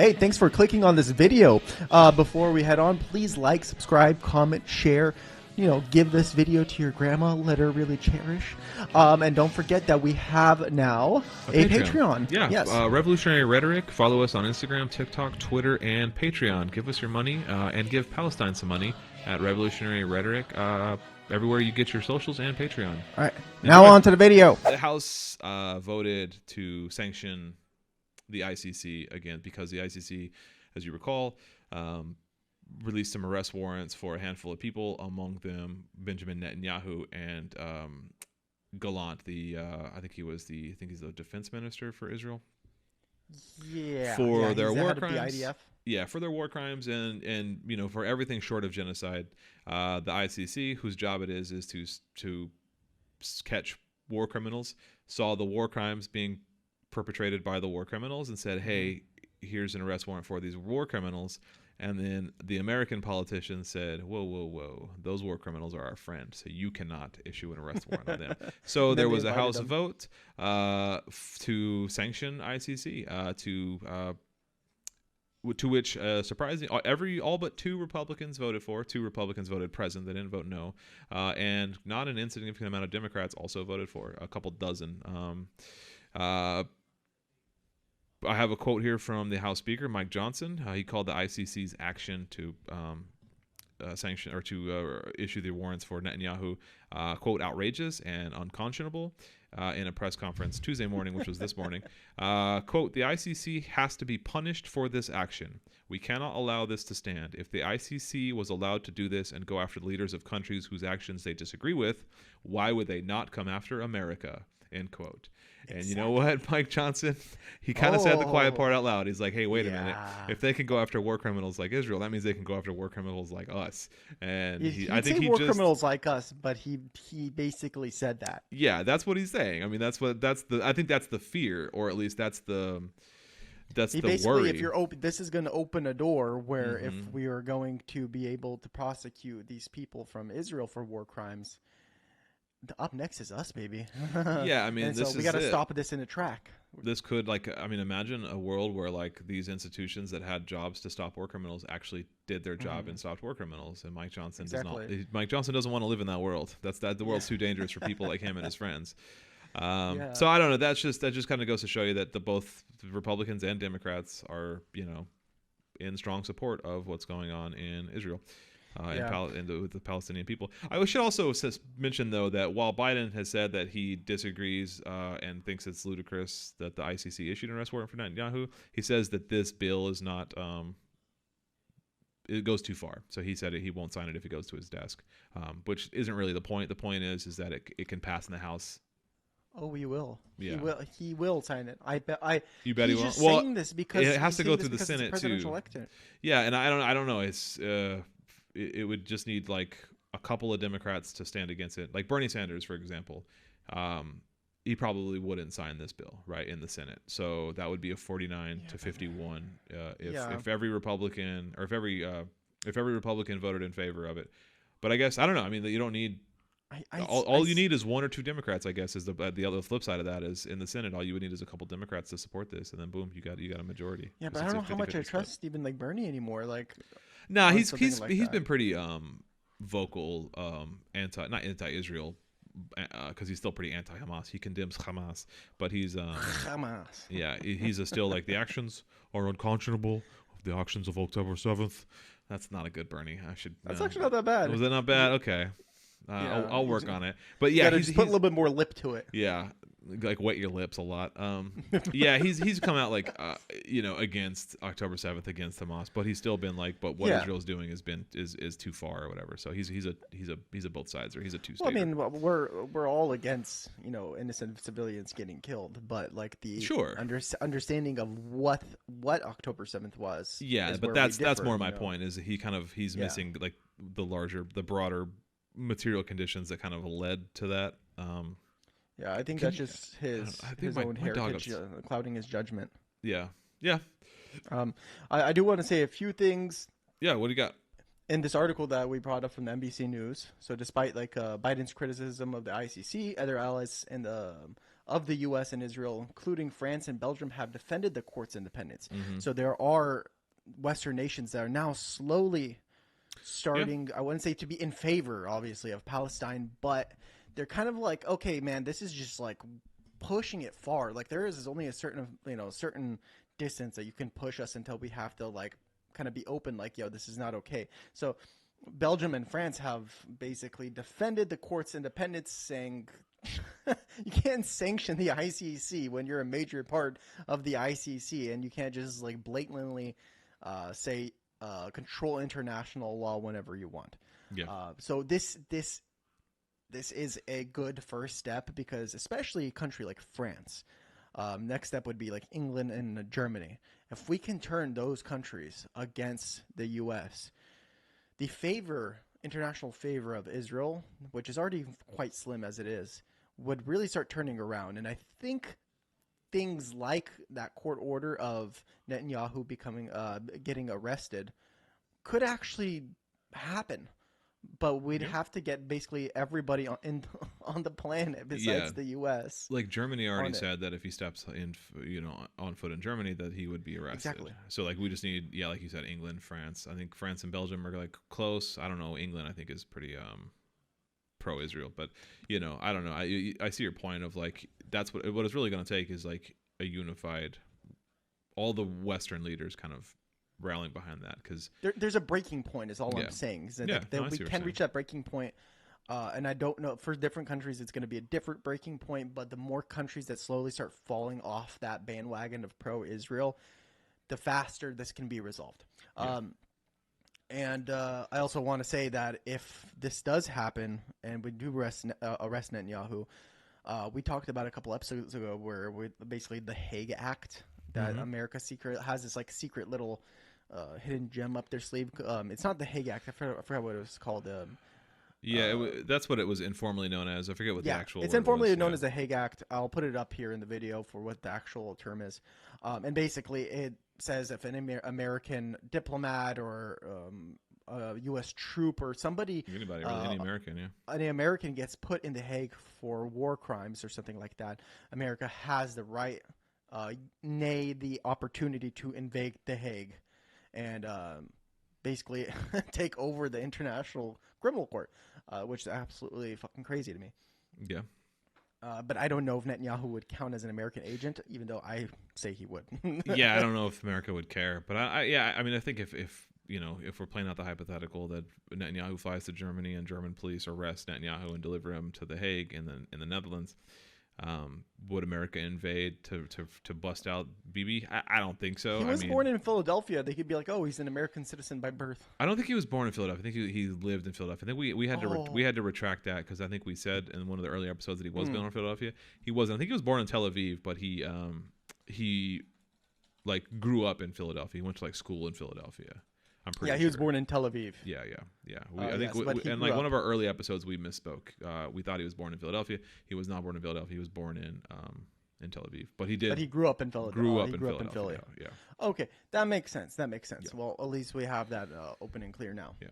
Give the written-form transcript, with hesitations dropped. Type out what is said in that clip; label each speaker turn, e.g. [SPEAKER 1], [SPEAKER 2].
[SPEAKER 1] Hey, thanks for clicking on this video. Before we head on, please like, subscribe, comment, share. Give this video to your grandma. Let her really cherish. And don't forget that we have now a Patreon.
[SPEAKER 2] Yeah.
[SPEAKER 1] Yes.
[SPEAKER 2] Revolutionary Rhetoric. Follow us on Instagram, TikTok, Twitter, and Patreon. Give us your money and give Palestine some money at Revolutionary Rhetoric. Everywhere you get your socials and Patreon.
[SPEAKER 1] All right. Now on to the video.
[SPEAKER 2] The House voted to sanction the ICC again because the ICC, as you recall, released some arrest warrants for a handful of people, among them Benjamin Netanyahu and Gallant. I think he's the defense minister for Israel.
[SPEAKER 1] Yeah.
[SPEAKER 2] For their
[SPEAKER 1] he's the
[SPEAKER 2] war
[SPEAKER 1] head of
[SPEAKER 2] crimes.
[SPEAKER 1] the IDF.
[SPEAKER 2] Yeah, for their war crimes and for everything short of genocide. The ICC, whose job it is to catch war criminals, saw the war crimes being perpetrated by the war criminals and said, hey, here's an arrest warrant for these war criminals. And then the American politicians said, whoa, those war criminals are our friend, so you cannot issue an arrest warrant on them. So there was a House vote to sanction ICC, to which surprisingly, all but 2 Republicans voted for. 2 Republicans voted present. They didn't vote no. And not an insignificant amount of Democrats also voted for, a couple dozen. I have a quote here from the House Speaker, Mike Johnson. He called the ICC's action to sanction or to issue the warrants for Netanyahu, quote, outrageous and unconscionable in a press conference Tuesday morning, which was this morning. Quote, the ICC has to be punished for this action. We cannot allow this to stand. If the ICC was allowed to do this and go after the leaders of countries whose actions they disagree with, why would they not come after America? End quote. And you know what, Mike Johnson? He kind of said the quiet part out loud. He's like, hey, wait a minute. If they can go after war criminals like Israel, that means they can go after war criminals like us. And I think he
[SPEAKER 1] war criminals like us, but he basically said that.
[SPEAKER 2] Yeah, that's what he's saying. I mean, I think that's the fear, or at least that's the worry.
[SPEAKER 1] If you're open, this is going to open a door where if we are going to be able to prosecute these people from Israel for war crimes, up next is us, baby.
[SPEAKER 2] Yeah, I mean,
[SPEAKER 1] so we got to stop this in a track.
[SPEAKER 2] This could, imagine a world where these institutions that had jobs to stop war criminals actually did their job and stopped war criminals. And Mike Johnson does not. Mike Johnson doesn't want to live in that world. The world's too dangerous for people like him and his friends. So I don't know. That just kind of goes to show you that both Republicans and Democrats are in strong support of what's going on in Israel. With the Palestinian people. I should also mention, though, that while Biden has said that he disagrees and thinks it's ludicrous that the ICC issued an arrest warrant for Netanyahu, he says that this bill is not it goes too far. So he said he won't sign it if it goes to his desk, which isn't really the point. The point is that it can pass in the House.
[SPEAKER 1] Oh, he will.
[SPEAKER 2] Yeah.
[SPEAKER 1] He will sign it. I bet.
[SPEAKER 2] You bet he will.
[SPEAKER 1] Just saying this because
[SPEAKER 2] it has to go through the Senate too.
[SPEAKER 1] Election.
[SPEAKER 2] Yeah, and I don't know. It would just need a couple of Democrats to stand against it. Like Bernie Sanders, for example, he probably wouldn't sign this bill right in the Senate. So that would be a 49 to 51 if every Republican or if every Republican voted in favor of it. But I guess I don't know. I mean, you don't need. All you need is 1 or 2 Democrats. I guess is the other flip side of that is in the Senate. All you would need is a couple Democrats to support this, and then boom, you got a majority.
[SPEAKER 1] Yeah, but I don't know how much I trust even Bernie anymore.
[SPEAKER 2] Nah, he's been pretty vocal, not anti-Israel, because he's still pretty anti-Hamas. He condemns Hamas, but he's
[SPEAKER 1] Hamas.
[SPEAKER 2] Yeah, he's still the actions are unconscionable of the actions of October 7th. That's not a good Bernie.
[SPEAKER 1] That's actually not that bad.
[SPEAKER 2] Was that not bad? Okay. I'll work on it. But yeah,
[SPEAKER 1] he's put a little bit more lip to it.
[SPEAKER 2] Yeah. Wet your lips a lot. Yeah, he's come out against October 7th, against Hamas, but he's still been but what Israel's doing is too far or whatever. So he's a both sides, or he's a two-stater.
[SPEAKER 1] Well, I mean, we're all against innocent civilians getting killed, but the understanding of what October 7th was.
[SPEAKER 2] Yeah, but that's more my point. Is he's missing the broader material conditions that kind of led to that.
[SPEAKER 1] Yeah, I think that's just his own heritage clouding his judgment.
[SPEAKER 2] Yeah.
[SPEAKER 1] I do want to say a few things.
[SPEAKER 2] Yeah, what do you got?
[SPEAKER 1] In this article that we brought up from the NBC News, so despite Biden's criticism of the ICC, other allies in the of the U.S. and Israel, including France and Belgium, have defended the court's independence.
[SPEAKER 2] Mm-hmm.
[SPEAKER 1] So there are Western nations that are now slowly starting, I wouldn't say to be in favor, obviously, of Palestine, but they're kind of like, okay, man, this is just like pushing it far. Like there is only a certain, certain distance that you can push us until we have to like kind of be open, like, yo, this is not okay. So Belgium and France have basically defended the court's independence, saying you can't sanction the ICC when you're a major part of the ICC, and you can't just like blatantly say control international law whenever you want.
[SPEAKER 2] Yeah.
[SPEAKER 1] So this is a good first step, because especially a country like France, next step would be like England and Germany. If we can turn those countries against the U.S., the international favor of Israel, which is already quite slim as it is, would really start turning around. And I think things like that court order of Netanyahu getting arrested could actually happen. But we'd have to get basically everybody on the planet besides the U.S.
[SPEAKER 2] Like Germany already said that if he steps in, on foot in Germany, that he would be arrested.
[SPEAKER 1] Exactly.
[SPEAKER 2] So like we just need, like you said, England, France. I think France and Belgium are like close. I don't know. England, I think, is pretty pro-Israel, but I don't know. I see your point of like that's what it's really going to take is like a unified, all the Western leaders kind of rallying behind that, because
[SPEAKER 1] there's a breaking point is all I'm saying, is that we can reach that breaking point, and I don't know, for different countries it's going to be a different breaking point, but the more countries that slowly start falling off that bandwagon of pro-Israel, the faster this can be resolved. And I also want to say that if this does happen and we do arrest Netanyahu, we talked about a couple episodes ago where basically the Hague Act that America has this like secret little hidden gem up their sleeve. It's not the Hague Act. I forgot what it was called.
[SPEAKER 2] That's what it was informally known as. I forget what the actual.
[SPEAKER 1] It's informally known as the Hague Act. I'll put it up here in the video for what the actual term is. And basically, it says if an American diplomat or a U.S. troop or somebody,
[SPEAKER 2] anybody, really, any
[SPEAKER 1] American gets put in the Hague for war crimes or something like that, America has the right, nay, the opportunity to invade the Hague and basically take over the International Criminal Court, which is absolutely fucking crazy to me.
[SPEAKER 2] Yeah.
[SPEAKER 1] But I don't know if Netanyahu would count as an American agent, even though I say he would.
[SPEAKER 2] I don't know if America would care, but I mean, I think if we're playing out the hypothetical that Netanyahu flies to Germany and German police arrest Netanyahu and deliver him to the Hague and then in the Netherlands, would America invade to bust out Bibi? I don't think so.
[SPEAKER 1] He was born in Philadelphia. They could be like, oh, he's an American citizen by birth.
[SPEAKER 2] I don't think he was born in Philadelphia. I think he lived in Philadelphia. I think we had to retract that, because I think we said in one of the earlier episodes that he was born in Philadelphia. He wasn't. I think he was born in Tel Aviv, but he like grew up in Philadelphia. He went to like school in Philadelphia. I'm pretty sure.
[SPEAKER 1] He was born in Tel Aviv.
[SPEAKER 2] Yeah. I think and like one of our early episodes, we misspoke. We thought he was born in Philadelphia. He was not born in Philadelphia. He was born in Tel Aviv. But he did.
[SPEAKER 1] But he grew up in Philadelphia.
[SPEAKER 2] Grew up in Philly. Yeah.
[SPEAKER 1] Okay, that makes sense. Yeah. Well, at least we have that open and clear now.
[SPEAKER 2] Yeah.